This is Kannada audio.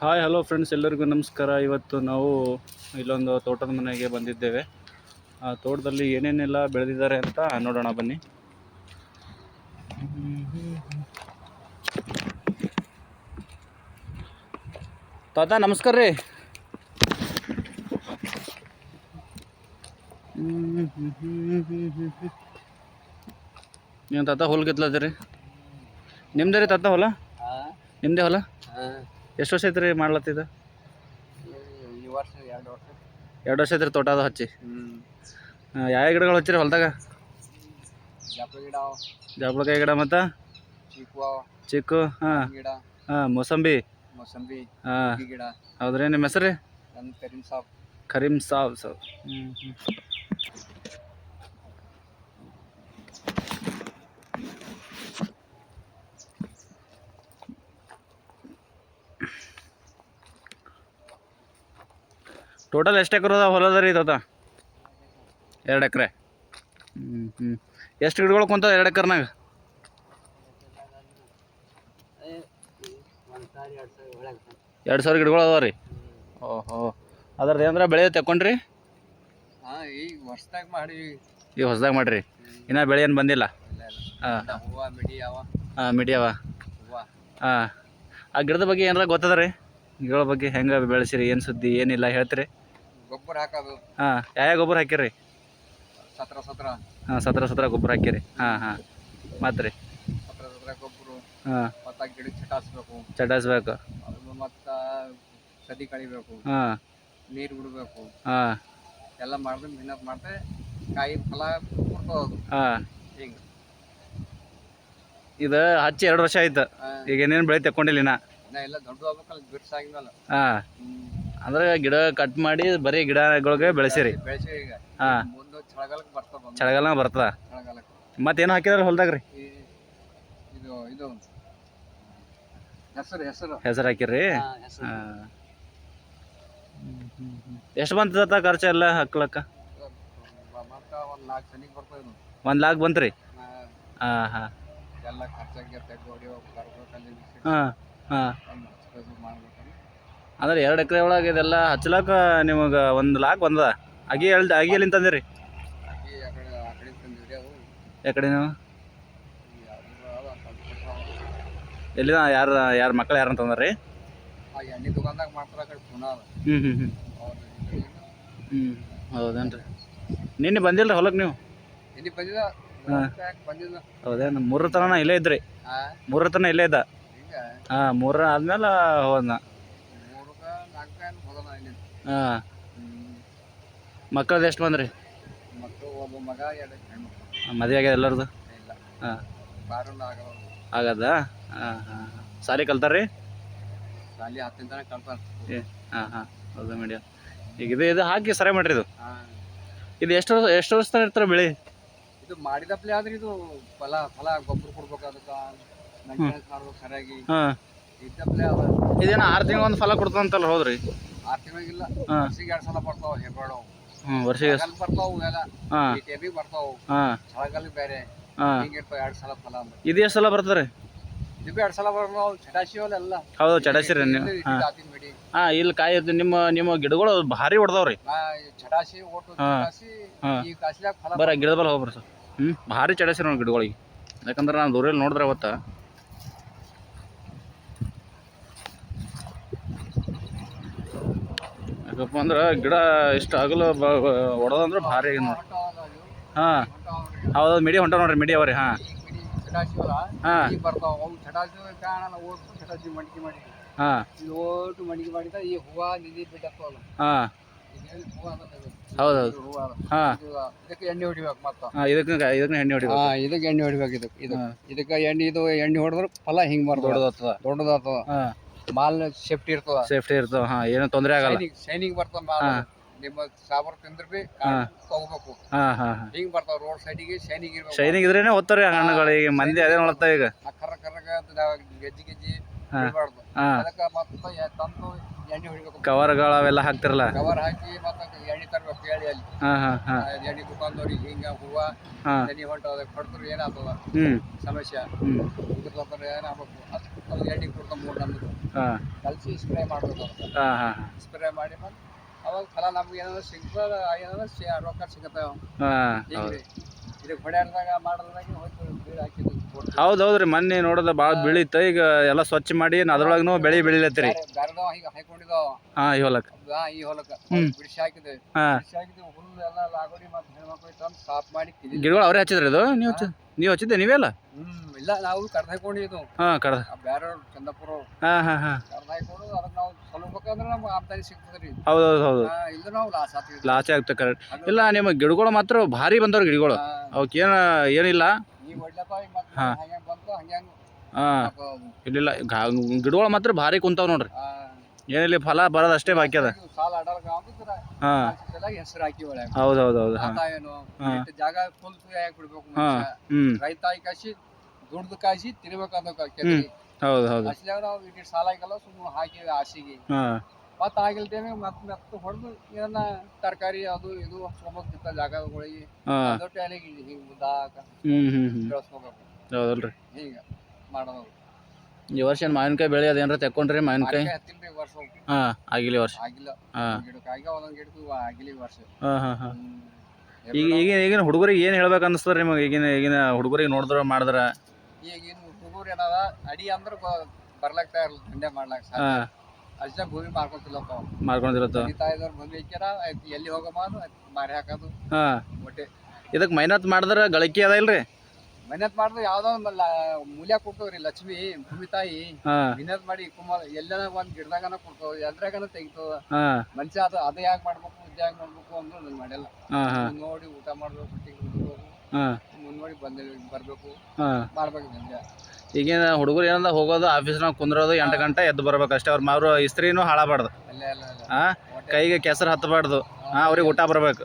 ಹಾಯ್ ಹಲೋ ಫ್ರೆಂಡ್ಸ್, ಎಲ್ಲರಿಗೂ ನಮಸ್ಕಾರ. ಇವತ್ತು ನಾವು ಇಲ್ಲೊಂದು ತೋಟದ ಮನೆಗೆ ಬಂದಿದ್ದೇವೆ. ಆ ತೋಟದಲ್ಲಿ ಏನೇನೆಲ್ಲ ಬೆಳೆದಿದ್ದಾರೆ ಅಂತ ನೋಡೋಣ ಬನ್ನಿ. ತಾತ ನಮಸ್ಕಾರ ರೀ. ನೀವು ತಾತ ಹೊಲ ಗೆತ್ಲತ್ತೀರಿ? ನಿಮ್ದೇ ರೀ ತಾತ ಹೊಲ? ನಿಮ್ಮದೇ ಹೊಲ? ಎಷ್ಟು ವರ್ಷ ಐತ್ರಿ ಮಾಡ್ಲತ್ತಿದ? 2 ವರ್ಷ ಐತ್ರಿ ತೋಟ ಅದು ಹಚ್ಚಿ. ಯಾವ ಗಿಡಗಳು ಹಚ್ಚಿರಿ ಹೊಲದಾಗ? ಜಾಪಳಕಾಯಿ ಗಿಡ ಮತ್ತು ಚಿಕ್ಕು. ಹಾಂ ಮೋಸಂಬಿ. ಹಾಂ ಹೌದ್ರಿ. ನಿಮ್ಮ ಹೆಸರು ರೀ? ಕರೀಂ ಸಾಬ್. ಟೋಟಲ್ ಎಷ್ಟು ಎಕರೆ ಹೊಲದ ರೀ ತಾತ? 2 ಎಕರೆ. ಎಷ್ಟು ಗಿಡಗಳು ಕುಂತಾವ 2 ಎಕರ್ನಾಗ? 2,000 ಗಿಡಗಳು ಅದಾವ ರೀ. ಓಹೋ, ಅದ್ರದ್ದು ಏನಂದ್ರೆ ಬೆಳೆ ತಗೊಂಡ್ರಿ? ಈಗ ಹೊಸ್ದಾಗ ಮಾಡಿವಿ. ಈಗ ಹೊಸ್ದಾಗ ಮಾಡಿರಿ, ಇನ್ನೂ ಬೆಳೆ ಏನು ಬಂದಿಲ್ಲ? ಹಾಂ ಮಿಡಿ ಅವ. ಹಾಂ, ಆ ಗಿಡದ ಬಗ್ಗೆ ಏನಾರ ಗೊತ್ತದ ರೀ? ಗಿಡಗಳ ಬಗ್ಗೆ ಹೆಂಗೆ ಬೆಳೆಸಿರಿ, ಏನು ಸುದ್ದಿ ಏನಿಲ್ಲ ಹೇಳ್ತೀರಿ? ಗೊಬ್ಬರ ಹಾಕೋದು. ಹಾಂ, ಯಾವ ಗೊಬ್ಬರ ಹಾಕಿರಿ? 17 ಹಾಂ 17 ಗೊಬ್ಬರ ಹಾಕಿರಿ. ಹಾಂ ಮತ್ತು ರೀ? 17 ಗೊಬ್ಬರ. ಹಾಂ, ಮತ್ತು ಗಿಡಕ್ಕೆ ಚಟಾಯಿಸ್ಬೇಕು. ಅದು ಮತ್ತು ಸದಿ ಕಳಿಬೇಕು. ಹಾಂ, ನೀರು ಬಿಡಬೇಕು. ಹಾಂ ಎಲ್ಲ ಮಾಡಿದ್ರೆ ಮೆಹನತ್ ಮಾಡ್ತಾರೆ, ಕಾಯಿ ಫಲ ಕೊಡ್ತದೆ. ಹಾಂ, ಹಿಂಗೆ ಇದು ಹಚ್ಚಿ 2 ವರ್ಷ ಆಯ್ತು. ಈಗ ಏನೇನು ಬೆಳೆ ತಗೊಂಡಿಲ್ಲ ಇನ್ನ ಎಲ್ಲ ದೊಡ್ಡ ಆಗ್ಬೇಕಲ್ಲ, ಬಿರ್ಸಾಗಿದ್ಮೇಲೆ. ಹಾಂ, ಅಂದ್ರೆ ಗಿಡ ಕಟ್ ಮಾಡಿ ಬರೀ ಗಿಡಗಳಿಗೆ ಬೆಳೆಸಿರಿ? ಬೆಳೆಸಿ ಈಗ. ಹಾಂ, ಮುಂದೆ ಚಳಿಗಾಲಕ್ಕೆ ಬರ್ತದೆ. ಚಳಿಗಾಲ ಬರ್ತದ. ಚಳಿಗಾಲಕ್ಕೆ ಮತ್ತೇನು ಹಾಕಿದಾರೆ ಹೊಲ್ದಾಗ ರೀ? ಇದು ಹೆಸರು ಹಾಕಿರಿ. ಹಾಂ, ಎಷ್ಟು ಬಂತು ತಾತ ಖರ್ಚು ಎಲ್ಲ ಹಾಕ್ಲಕ್ಕ? ಮತ್ತು 1 ಲಾಖ ಸನಿಗೆ ಬರ್ತದೆ. 1 ಲಾಖ ಬಂತು ರೀ? ಹಾಂ ಹಾಂ, ಎಲ್ಲ ಖರ್ಚಾಗಿ ತೆಗ್ದು ಹೊಡಿಯೋ ಬರ್ಬೇಕಲ್ಲಿ. ಹಾಂ ಹಾಂ, ಮಾಡ್ಬೇಕಂದ್ರೆ ಅಂದ್ರೆ 2 ಎಕರೆ ಒಳಗೆ ಇದೆಲ್ಲ ಹಚ್ಲಾಕ ನಿಮಗೆ 1 ಲಾಖ ಬಂದದ. ಅಗಿ ಎಲ್ಲಿಂದ ತಂದಿರಿ? ಆ ಕಡೆ ತಂದಿವ್ರಿ. ಅವು ಯಾಕಡೆ ನೀವು ಎಲ್ಲಿನ ಯಾರು ಮಕ್ಕಳು ಯಾರು ಅಂತಂದ್ರಿ? ಆ ಎಣ್ಣೆ ದುಕಾನ್ದಾಗ ಮಾಡ್ತಾರೆ, ಆ ಕಡೆ ಪುನಃ. ಹೌದೇನ್ರಿ? ನಿನ್ನೆ ಬಂದಿಲ್ಲ ರೀ ಹೊಲಕ್ಕೆ ನೀವು? ಎಲ್ಲಿ ಬಂದಿದ? ಬಂದಿಲ್ಲ. ಹೌದೇನು? 3 ತನಕ ಇಲ್ಲೇ ಇದ್ರಿ? 3 ತನಕ ಇಲ್ಲೇ ಇದ್ದ? ಹಾಂ, 3 ಆದ್ಮೇಲೆ ಹೋದ್ನ. 3-4 ಹೋಗೋಣ ಇಲ್ಲಿ. ಹಾಂ, ಮಕ್ಕಳದ್ದು ಎಷ್ಟು ಬಂದ್ರಿ? ಮಕ್ಕಳು ಒಬ್ಬ ಮಗ, 2 ಹೆಣ್ಮಕ್ಳು. ಮದುವೆ ಆಗ್ಯದ ಎಲ್ಲರದು? ಇಲ್ಲ. ಹಾಂ, ಬಾರಲ್ಲ ಆಗಲ್ಲ. ಆಗದ? ಹಾಂ ಹಾಂ, ಸಾಲಿ ಕಲ್ತಾರ್ರಿ? ಶಾಲೆ 10ನೇ ತನಕ ಕಲ್ತಾರೆ. ಹಾಂ ಹೌದು ಮೀಡಿಯಮ್. ಈಗ ಇದು ಹಾಕಿ ಸರಿ ಮಾಡ್ರಿ. ಇದು ಇದು ಎಷ್ಟು ವರ್ಷ ತನಕ ಇರ್ತಾರೆ ಬೆಳೆ? ಇದು ಮಾಡಿದಪ್ಲೆ ಆದ್ರೆ ಇದು ಫಲ ಗೊಬ್ಬರ ಕೊಡ್ಬೇಕು, ಅದಕ್ಕೆ ಮೇಂಟೆನೆನ್ಸ್ ಮಾಡ್ಬೇಕು ಸರಿಯಾಗಿ. ಹಾಂ, ಇದ್ದಪ್ಲೆ ಅದ. ಇದೇನು 6 ತಿಂಗಳು ಒಂದು ಫಲ ಕೊಡ್ತಂತಲ್ಲ? ಹೌದ್ರಿ? 6 ತಿಂಗಳಿಗಿಲ್ಲ, ವರ್ಷಿಗೆ 2 ಸಲ ಬರ್ತಾವ ಹೆಬ್ಬಾಳು. ವರ್ಷಿಗೆ ಬರ್ತಾವು ಎಲ್ಲ. ಹಾಂ, ಈ ಟೈಮಿಗೆ ಬರ್ತಾವು. ಹಾಂ, ಚಳಿಗಾಲಕ್ಕೆ ಬೇರೆ. ಹಾಂ, ಹಿಂಗಿರ್ತಾವ 2 ಸಲ ಫಲ. ಇದು ಎಷ್ಟು ಸಲ ಬರ್ತಾರೆ? ಇದು 2 ಸಲ ಬರ್ತಾವ. ಚಟಾಶಿವಲ್ಲ ಎಲ್ಲ. ಹೌದು, ಚಟಾಯಿಸಿರಿ ನೀವು? ಹಾಂ, ಇಲ್ಲಿ ಕಾಯಿ ನಿಮ್ಮ ಗಿಡಗಳು ಭಾರಿ ಹೊಡೆದವ್ರಿ. ಚಟಾಶಿ ಓಟು ಚಟಾಶಿ ಈ ಕಾಸ್ಲ್ಯಾಗ ಫಲ ಬರ ಗಿಡದ ಬಲ್ಲ ಹೋಗ್ಬರ್ರಿ ಸರ್. ಭಾರಿ ಚಟಾಯಿಸಿರಿ ನೋಡಿ ಗಿಡಗಳಿಗೆ. ಯಾಕಂದ್ರೆ ನಾನು ದೂರಲ್ಲಿ ನೋಡಿದ್ರೆ ಅವತ್ತ ಯಾಕಪ್ಪ ಅಂದ್ರೆ ಗಿಡ ಇಷ್ಟು ಆಗಲು ಹೊಡೆದಂದ್ರೆ ಭಾರಿ ನೋಡಿ. ಹಾಂ ಹೌದು, ಮಿಡಿ ಹೊಂಟ ನೋಡ್ರಿ, ಮಿಡಿ ಅವ್ರಿ. ಹಾಂ ಹಾಂ ಬರ್ತಾವ. ಅವು ಚಟಾಶಿ ಕಾಣಲ್ಲ, ಓಟು ಚಟಾಶಿ ಮಡಿಕೆ ಮಾಡಿ. ಹಾಂ, ಇದು ಓಟು ಮಡಿಕೆ ಮಾಡಿದ ಈ ಹೂವು ನಿಧಿ ಬಿಟ್ಟಲ್ಲ. ಹಾಂ ಹೌದೌದು. ಹಾಂ, ಇದಕ್ಕೆ ಎಣ್ಣೆ ಹೊಡಿಬೇಕು. ಮತ್ತೆ ಇದಕ್ಕೆ ಎಣ್ಣೆ ಹೊಡಿಬೇಕು. ಇದಕ್ಕೆ ಎಣ್ಣೆ ಹೊಡಿಬೇಕು. ಇದಕ್ಕೆ ಎಣ್ಣೆ ಹೊಡೆದ್ರೆ ಫಲ ಹಿಂಗೆ ಬರ್ತದೆ, ದೊಡ್ಡದಾಗ್ತದ. ಹಾಂ, ಮಾಲ್ ಸೇಫ್ಟಿ ಇರ್ತದ. ಹಾಂ, ಏನು ತೊಂದರೆ ಆಗಲ್ಲ. ಶೈನಿಂಗ್ ಬರ್ತದ ಮಾಲ್. ನಿಮ್ಮ ಸಾಬರ್ ತಿಂದ್ರೆ ಬಿ ತಗೋಬೇಕು. ಹಾಂ ಹಾಂ, ಹಿಂಗೆ ಬರ್ತಾವ ರೋಡ್ ಸೈಡಿಗೆ ಶೈನಿಂಗ್ ಇರ್ಬೇಕು. ಶೈನಿಂಗ್ ಇದ್ರೇನೆ ಹೋಗ್ತಾರೆ ಹಣ್ಣುಗಳು. ಈಗ ಮಂದಿ ಅದೇ ನೋಡ್ತಾ ಈಗ. ಕರ್ರಗ ಗೆಜ್ಜಿ ಬಿಡಬಾರ್ದು. ಅದಕ್ಕೆ ಮತ್ತೆ ತಂದು ಎಣ್ಣೆ ಹೊಡಿಬೇಕು. ಕವರ್ಗಳು ಅವೆಲ್ಲ ಹಾಕ್ತಿರಲ್ಲ. ಕವರ್ ಹಾಕಿ ಮತ್ತೆ ಎಣ್ಣೆ ತರ್ಬೇಕು ಹೇಳಿ ಅಲ್ಲಿ ಹಾಂ ಹಾಂ ಹಾಂ ಎಣ್ಣೆ ದುಕಾನ್ದವ್ರಿಗೆ ಹಿಂಗ ಹೂವ ಹಾಂ ಎಣ್ಣೆ ಹೊಂಟದ ಕೊಡ್ತಾರೆ ಏನಾಗ್ತದ ಹ್ಞೂ ಸಮಸ್ಯೆ ಹ್ಞೂ ಇದ್ರಲ್ಲಂದ್ರೆ ಏನಾಗಬೇಕು ಅದು ಎಣ್ಣೆ ಕೊಡ್ಕೊಂಡು ಮೂರು ನಮ್ದು ಹಾಂ ಕಲಸಿ ಸ್ಪ್ರೇ ಮಾಡ್ಬೇಕು ಅದಕ್ಕೆ. ಹಾಂ ಹಾಂ ಸ್ಪ್ರೇ ಮಾಡಿ ಮತ್ತೆ ಅವಾಗ ಫಲ ನಮ್ಗೆ ಏನಾದ್ರು ಸಿಗ್ತದ ಏನಾದ್ರು ರೊಕ್ಕ ಸಿಗತ್ತಾವ. ಹಾಂ ಹಿಂಗ್ರಿ ಇದಕ್ಕೆ ಹೊಡ್ಯಾಡ್ದಾಗ ಮಾಡಿದಾಗ ಹೋಯ್ತು ಬೀಳು ಹಾಕಿದ್ದು ಹೌದು ಹೌದು ರೀ. ಮೊನ್ನೆ ನೋಡೋದು ಭಾಳ ಬೆಳೀತು. ಈಗ ಎಲ್ಲ ಸ್ವಚ್ಛ ಮಾಡಿ ಅದ್ರೊಳಗೂ ಬೆಳೆ ಬೆಳಿಲತ್ತೀರಿ. ಬೇರೆದವ ಈಗ ಹಾಕೊಂಡಿದ್ದಾವ ಹಾಂ ಈ ಹೊಲಕ್ಕೆ. ಈ ಹೊಲಕ್ಕೆ ಹ್ಮ್. ಬಿಡಿಸಿ ಹಾಕಿದೆ. ಹಾಂ ಬಿಡಿಸಿ ಹಾಕಿದ್ವಿ ಹುಲ್ಲು ಎಲ್ಲ ಲಾಗೋಡಿ ಮತ್ತೆ ಹೆಣ್ಮಕ್ಳು ತಂದು ಸಾಫ್ ಮಾಡಿ ಗಿಡಗಳು ಅವರೇ ಹಚ್ಚಿದ್ರಿ ಇದು? ನೀವು ಹಚ್ಚಿದ್ದೆ ನೀವೆಲ್ಲ? ಇಲ್ಲ ನಾವು ಕಡ್ದು ಹಾಕೊಂಡಿದ್ದು ಹಾಂ ಕಡ್ದ. ಬೇರೆ ಚಂದಪುರ ಹಾಂ ಹಾಂ ಹಾಂ ಕಡ್ದು ಹಾಕೊಂಡು ಅದಕ್ಕೆ ನಾವು ಸಲ್ಬೇಕಂದ್ರೆ ನಮ್ಗೆ ಆಮ್ದಾನಿ ಸಿಗ್ತದೆ ರೀ. ಹೌದು ಹೌದು ಹೌದು. ಇಲ್ಲ ನಾವು ಲಾಸ್ ಆಗ್ತೀವಿ. ಲಾಸೇ ಆಗ್ತದೆ ಕರೆಕ್ಟ್. ಇಲ್ಲ ನಿಮ್ಮ ಗಿಡಗಳು ಮಾತ್ರ ಭಾರಿ ಬಂದವ್ರಿ ಗಿಡಗಳು. ಅವಕ್ಕೇನು ಏನಿಲ್ಲ. ಈ ಒಡ್ಲಪ್ಪ ಮತ್ತೆ ಹಾ. ಹಂಗೆ ಬಂತು ಹಂಗೆ ಹಾಂ ಇಲ್ಲಿಲ್ಲ ಗಿಡಗಳು ಮಾತ್ರ ಭಾರಿ ಕುಂತಾವ್ ನೋಡ್ರಿ. ಏನಿಲ್ಲ ಫಲ ಬರೋದು ಅಷ್ಟೇ ಬಾಕಿ ಅದ. ಸಾಲ ಅಡಲ್ಗ ಅಂತಿದ್ರ ಹಾಂ ಹೆಸರು ಹಾಕಿ ಒಳಗೆ ಹೌದು ಹೌದು ಹೌದು. ಹಾಂ ಏನು ಹಾ. ಇಷ್ಟ್ ಜಾಗ ಫುಲ್ ಯಾಕೆ ಬಿಡ್ಬೇಕು ಹಾಂ ಮನುಷ್ಯ. ಹ್ಞೂ ರೈತ ಕಾಯಿಸಿ ದುಡ್ದು ಕಾಯಿಸಿ ತಿನ್ಬೇಕಾದ ಹೌದು ಹೌದು. ಅಷ್ಟಾಗ ನಾವು ಇಟ್ಟು ಸಾಲ ಆಗಿಲ್ಲ ಸುಮ್ಮನೆ ಹಾಕಿ ಆಸೆಗೆ ಹಾಂ ಮತ್ತೆ ಆಗಿಲ್ ಟೈಮಿಗೆ ಮತ್ತೆ ಹೊಡೆದು ಏನ ತರಕಾರಿ ಅದು ಇದು ಹಚ್ಕೊಬೇಕಿತ್ತ ಜಾಗಗಳಿಗೆ ಹಾಂ ದೊಡ್ಡ ಎಲೆಗೆ ಹಿಂಗೆ ಉದ್ದಾಕ ಹ್ಞೂ ಹ್ಞೂ ಹ್ಞೂ ಬೆಳೆಸ್ಕೋಬೇಕು ಹೌದಲ್ರಿ. ಹಿಂಗೆ ಮಾಡೋದು. ಈ ವರ್ಷ ಏನು ಮಾವಿನಕಾಯಿ ಬೆಳೆ ಅದೇನ್ರ ತೆಕ್ಕೊಂಡ್ರಿ ಮಾವಿನಕಾಯಿ? ಹತ್ತಿಲ್ರಿ ಈ ವರ್ಷ ಹಾಂ ಆಗಿಲ್ಲ ಈ ವರ್ಷ. ಆಗಿಲ್ಲ. ಹಾಂ ಗಿಡಕ್ಕೆ ಆಗ ಒಂದೊಂದು ಗಿಡಕ್ಕೂ ಆಗಿಲ್ಲ ಈ ವರ್ಷ. ಹಾಂ ಹಾಂ ಹಾಂ ಈಗಿನ ಹುಡುಗರಿಗೆ ಏನು ಹೇಳ್ಬೇಕು ಅನಿಸ್ತದೆ ರೀ ನಿಮಗೆ? ಈಗಿನ ಹುಡುಗರಿಗೆ ನೋಡಿದ್ರೆ ಮಾಡಿದ್ರೆ ಈಗಿನ ಹುಡುಗರು ಏನದ ಅಡಿ ಅಂದ್ರೆ ಬರ್ಲಾಗ್ತಾ ಇರಲ್ಲ ದಂಡೆ ಮಾಡ್ಲಾಕ ಸಾಧ್ಯ. ಹಾಂ ಅಷ್ಟೇ ಭೂಮಿ ಮಾಡ್ಕೊತಿಲ್ಲಪ್ಪ ಮಾಡ್ಕೊಂಡಿರತ್ತ. ತಾಯಿದವ್ರು ಭೂಮಿ ಹಾಕ್ಯಾರ ಎಲ್ಲಿ ಹೋಗಮ್ಮ ಮಾರಿ ಹಾಕೋದು ಹಾಂ ಒಟ್ಟೆ ಇದಕ್ಕೆ ಮೆಹನತ್ ಮಾಡಿದ್ರೆ ಗಳಿಕೆ ಅದ ಇಲ್ರಿ? ಮೆಹನತ್ ಮಾಡಿದ್ರೆ ಯಾವ್ದೋ ಒಂದು ಮೂಲ್ಯ ಕೊಡ್ತವ್ರಿ ಲಕ್ಷ್ಮಿ ಭೂಮಿ ತಾಯಿ. ಹಾಂ ಮೆಹನತ್ ಮಾಡಿ ಎಲ್ಲನ ಒಂದ್ ಗಿಡದಾಗನ ಕೊಡ್ತಾವ ಎದ್ರಾಗನ ತೆಗಿತಾವ. ಹಾಂ ಮನುಷ್ಯ ಅದು ಯಾಕೆ ಮಾಡ್ಬೇಕು ಇದು ಯಾಕೆ ಮಾಡ್ಬೇಕು ಅಂದ್ರೆ ನಾನು ಮಾಡಿಲ್ಲ. ಹಾಂ ಹಾಂ ನೋಡಿ ಊಟ ಮಾಡ್ಬೇಕು ಬಟ್ಟೆ ಹೋಗ್ಬೇಕು ಹಾಂ ನೋಡಿ ಬರ್ಬೇಕು ಹಾಂ ಮಾಡ್ಬೇಕು ನಿಮ್ಗೆ. ಈಗಿನ ಹುಡುಗರು ಏನಂದ ಹೋಗೋದು ಆಫೀಸ್ನಾಗ ಕುಂದ್ರೋದು 8 ಗಂಟೆ ಎದ್ದು ಬರ್ಬೇಕು ಅಷ್ಟೇ. ಅವ್ರು ಇಸ್ತ್ರಿನೂ ಹಾಳಾಗಬಾರ್ದು. ಅಲ್ಲ ಹಾಂ ಕೈಗೆ ಕೆಸರು ಹತ್ತಬಾರ್ದು. ಹಾಂ ಅವ್ರಿಗೆ ಊಟ ಬರ್ಬೇಕು.